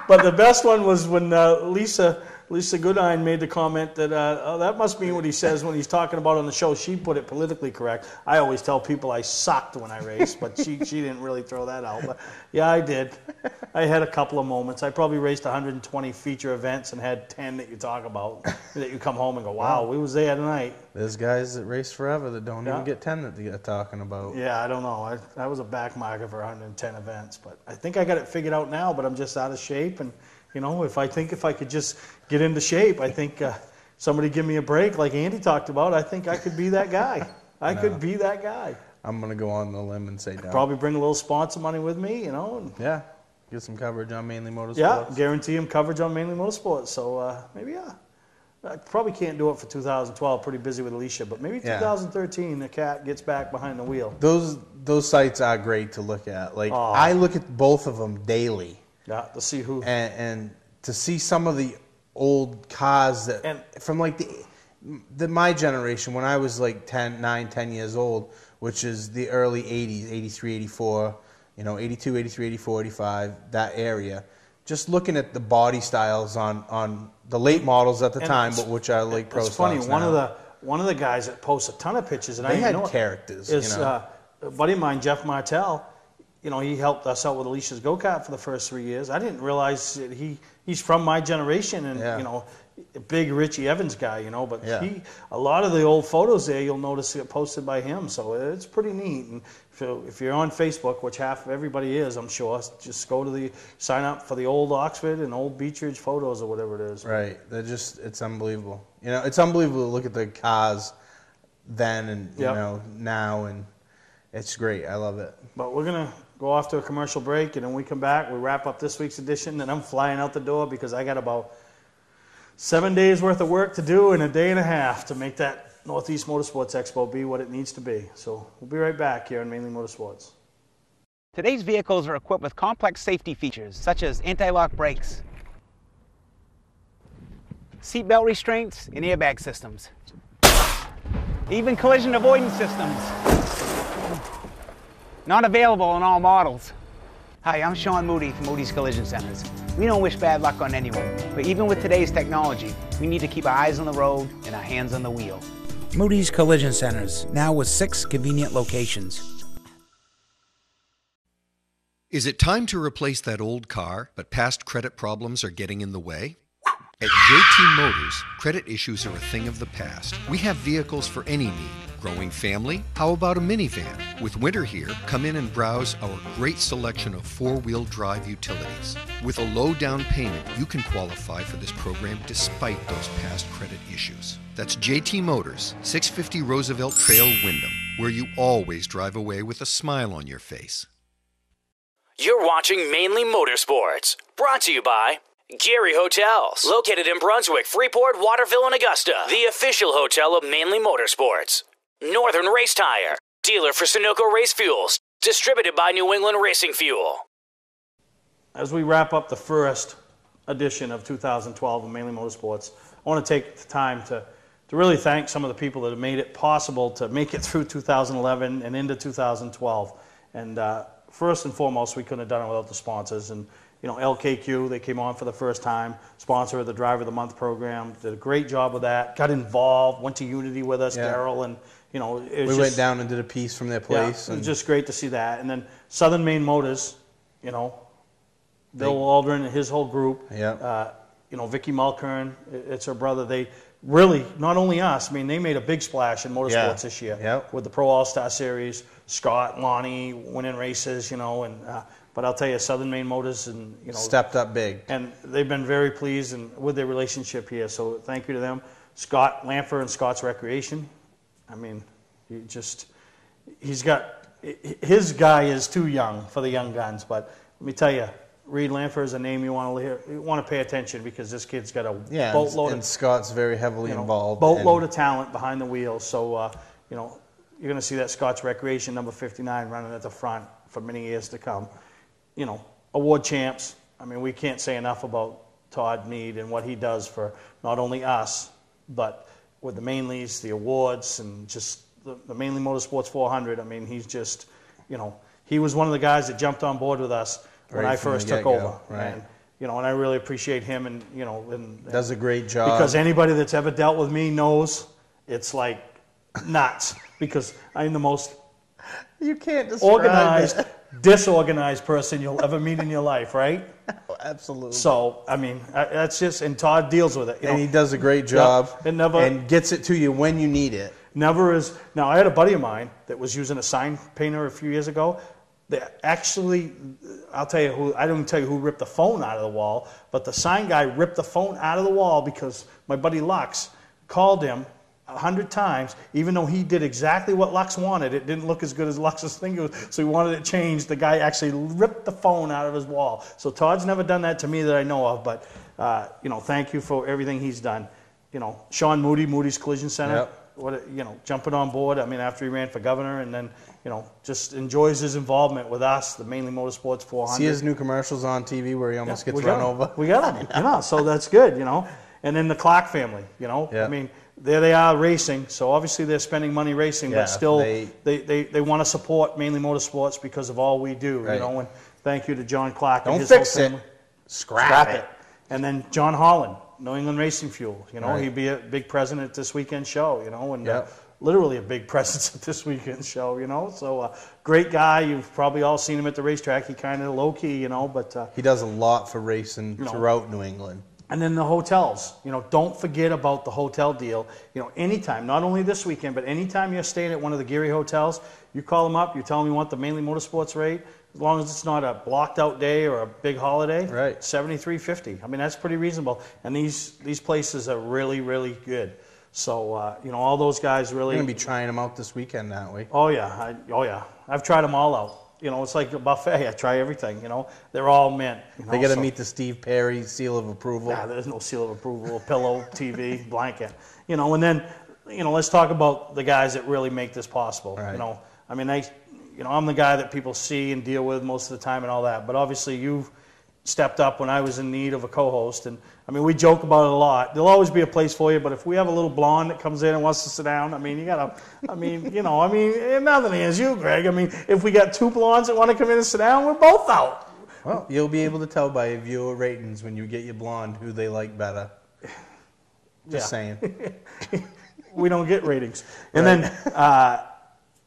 But the best one was when Lisa Goodine made the comment that, that must mean what he says when he's talking about on the show. She put it politically correct. I always tell people I sucked when I raced, but she didn't really throw that out. But yeah, I did. I had a couple of moments. I probably raced 120 feature events and had 10 that you talk about, that you come home and go, wow, we was there tonight. There's guys that race forever that don't even get 10 that they're talking about. Yeah, I don't know. I was a back marker for 110 events, but I think I got it figured out now, but I'm just out of shape. And if I could just get into shape, I think somebody give me a break like Andy talked about. I think I could be that guy. I could be that guy. I'm going to go on the limb and say no. Probably bring a little sponsor money with me, And, get some coverage on Mainly Motorsports. Yeah, guarantee him coverage on Mainly Motorsports. So maybe, I probably can't do it for 2012. Pretty busy with Alicia, but maybe 2013 the cat gets back behind the wheel. Those sites are great to look at. Like I look at both of them daily. Yeah, to see who and to see some of the old cars that from like the my generation, when I was like 10 years old, which is the early 80s, 83, 84, 82, 83, 84, 85, that area, just looking at the body styles on the late models at the time, but which are like pro stocks It's funny, one of the guys that posts a ton of pictures, and they I had know characters. Is a buddy of mine, Jeff Martell. He helped us out with Alicia's go-kart for the first 3 years. I didn't realize that he's from my generation, and a big Richie Evans guy, but a lot of the old photos there you'll notice get posted by him, so it's pretty neat. And if you're on Facebook, which half of everybody is, I'm sure, just go to sign up for the old Oxford and old Beechridge photos or whatever it is. Right, it's unbelievable. It's unbelievable to look at the cars then and now, and it's great. I love it. But we're gonna go off to a commercial break, and then we come back, we wrap up this week's edition, and I'm flying out the door because I got about 7 days worth of work to do in a day and a half to make that Northeast Motorsports Expo be what it needs to be. So we'll be right back here on Mainely Motorsports. Today's vehicles are equipped with complex safety features such as anti-lock brakes, seatbelt restraints, and airbag systems, even collision avoidance systems. Not available in all models. Hi, I'm Sean Moody from Moody's Collision Centers. We don't wish bad luck on anyone, but even with today's technology, we need to keep our eyes on the road and our hands on the wheel. Moody's Collision Centers, now with 6 convenient locations. Is it time to replace that old car, but past credit problems are getting in the way? At JT Motors, credit issues are a thing of the past. We have vehicles for any need. Growing family? How about a minivan? With winter here, come in and browse our great selection of 4-wheel drive utilities. With a low down payment, you can qualify for this program despite those past credit issues. That's JT Motors, 650 Roosevelt Trail, Windham, where you always drive away with a smile on your face. You're watching Mainely Motorsports, brought to you by Gary Hotels, located in Brunswick, Freeport, Waterville, and Augusta, the official hotel of Mainely Motorsports. Northern Race Tire, dealer for Sunoco Race Fuels, distributed by New England Racing Fuel. As we wrap up the first edition of 2012 of Mainely Motorsports, I want to take the time to really thank some of the people that have made it possible to make it through 2011 and into 2012. And first and foremost, we couldn't have done it without the sponsors. And LKQ, they came on for the first time, sponsor of the Driver of the Month program, did a great job with that, got involved, went to Unity with us, Daryl, and we went down and did a piece from their place. Yeah, it was just great to see that. And then Southern Maine Motors, Bill Aldrin and his whole group, Vicky Mulkern, it's her brother. They really, not only us, they made a big splash in motorsports this year with the Pro All-Star Series, Scott, Lonnie winning races, but I'll tell you, Southern Maine Motors and stepped up big, and they've been very pleased with their relationship here. So thank you to them. Scott Lampher and Scott's Recreation. He's got his guy is too young for the young guns, but let me tell you, Reed Lampher is a name you want to hear. You want to pay attention because this kid's got a boatload. And Scott's very heavily involved. Boatload of talent behind the wheel. So you're going to see that Scott's Recreation number 59 running at the front for many years to come. Award champs. We can't say enough about Todd Mead and what he does for not only us, but with the Mainleys, the awards, and just the Mainely Motorsports 400. He's just, he was one of the guys that jumped on board with us when I first took over. Right. And I really appreciate him, and does a great job. Because anybody that's ever dealt with me knows it's like nuts because I'm the most organized, disorganized person you'll ever meet in your life, right? Oh, absolutely. So, that's just, and Todd deals with it. And he does a great job and gets it to you when you need it. Never is. Now, I had a buddy of mine that was using a sign painter a few years ago. They actually, I don't tell you who ripped the phone out of the wall, but the sign guy ripped the phone out of the wall because my buddy Lux called him 100 times, even though he did exactly what Lux wanted. It didn't look as good as Lux's thing was, so he wanted it changed. The guy actually ripped the phone out of his wall. So Todd's never done that to me that I know of, but thank you for everything he's done. Sean Moody, Moody's Collision Center, jumping on board. After he ran for governor, and then just enjoys his involvement with us, the Mainely Motorsports 400. See his new commercials on TV where he almost gets run over. We got him, so that's good, And then the Clark family, there they are racing. So obviously they're spending money racing, Yeah, but still they want to support Mainly Motorsports because of all we do. Right. You know, and thank you to John Clark. Don't and his fix whole it. family. Scrap it. And then John Holland, New England Racing Fuel. You know, Right. he'd be a big present at this weekend show. You know, and Yep. literally a big presence at this weekend show. You know, so great guy. You've probably all seen him at the racetrack. He kind of low key. You know, but he does a lot for racing throughout New England. And then the hotels, you know, don't forget about the hotel deal. You know, anytime, not only this weekend, but anytime you're staying at one of the Geary hotels, you call them up, you tell them you want the Mainly Motorsports rate, as long as it's not a blocked out day or a big holiday, right? $73.50. I mean, that's pretty reasonable. And these places are really, really good. So, you know, all those guys really. We're going to be trying them out this weekend, aren't we? Oh, yeah. I've tried them all out. You know, it's like a buffet. I try everything, you know. They're all mint. You know, They got to meet the Steve Perry seal of approval. Nah, there's no seal of approval. A pillow, TV, blanket. You know, and then, you know, let's talk about the guys that really make this possible. Right. You know, I mean, I'm the guy that people see and deal with most of the time and all that. But obviously you've stepped up when I was in need of a co-host. And, I mean, we joke about it a lot. There'll always be a place for you, but if we have a little blonde that comes in and wants to sit down, I mean, you got to, nothing against you, Greg. I mean, if we got two blondes that want to come in and sit down, we're both out. Well, you'll be able to tell by your viewer ratings when you get your blonde who they like better. Just saying. We don't get ratings. And then,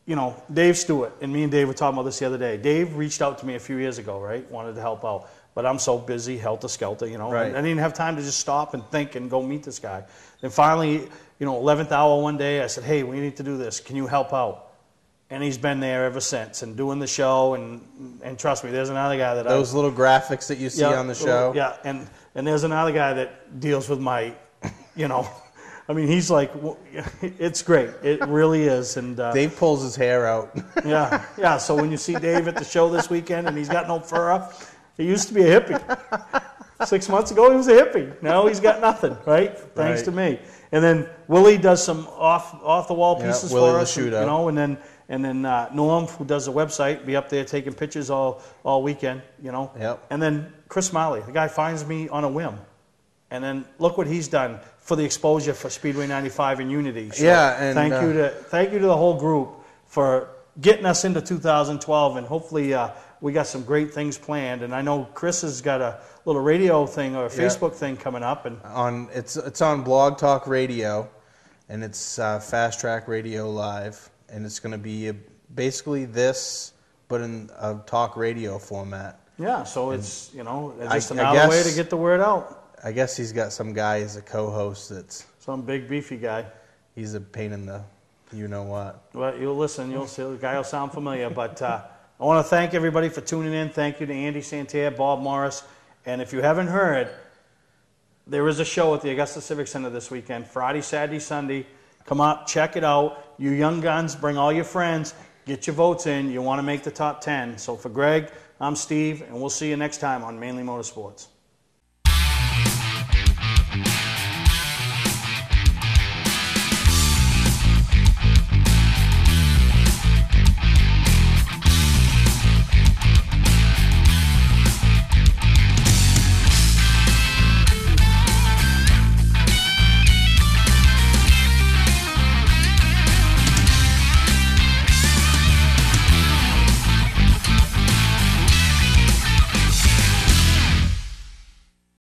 you know, Dave Stewart, and me and Dave were talking about this the other day. Dave reached out to me a few years ago, right? Wanted to help out. But I'm so busy, helter-skelter, you know. Right. I didn't have time to just stop and think and go meet this guy. Then finally, you know, 11th hour one day, I said, hey, we need to do this. Can you help out? And he's been there ever since and doing the show. And trust me, there's another guy that Those little graphics that you see on the show. Yeah, and there's another guy that deals with my, you know, I mean, he's like, it's great. It really is. And Dave pulls his hair out. Yeah. So when you see Dave at the show this weekend and he's got no fur up, he used to be a hippie. 6 months ago, he was a hippie. Now he's got nothing, right? Thanks to me. And then Willie does some off the wall pieces for us, you know. And then Norm, who does the website, be up there taking pictures all weekend, you know. Yep. And then Chris Smiley, the guy finds me on a whim. And then look what he's done for the exposure for Speedway 95 and Unity. So and thank you to the whole group for getting us into 2012, and hopefully we got some great things planned. And I know Chris has got a little radio thing or a Facebook thing coming up, and it's on Blog Talk Radio, and it's Fast Track Radio Live, and it's going to be basically this, but in a talk radio format. Yeah, so it's just another way to get the word out. I guess he's got some guy as a co-host that's some big beefy guy. He's a pain in the you-know-what. Well, you'll listen. You'll see. The guy will sound familiar. But I want to thank everybody for tuning in. Thank you to Andy Santerre, Bob Morris. And if you haven't heard, there is a show at the Augusta Civic Center this weekend, Friday, Saturday, Sunday. Come up, check it out. You young guns, bring all your friends. Get your votes in. You want to make the top 10. So for Greg, I'm Steve, and we'll see you next time on Mainly Motorsports.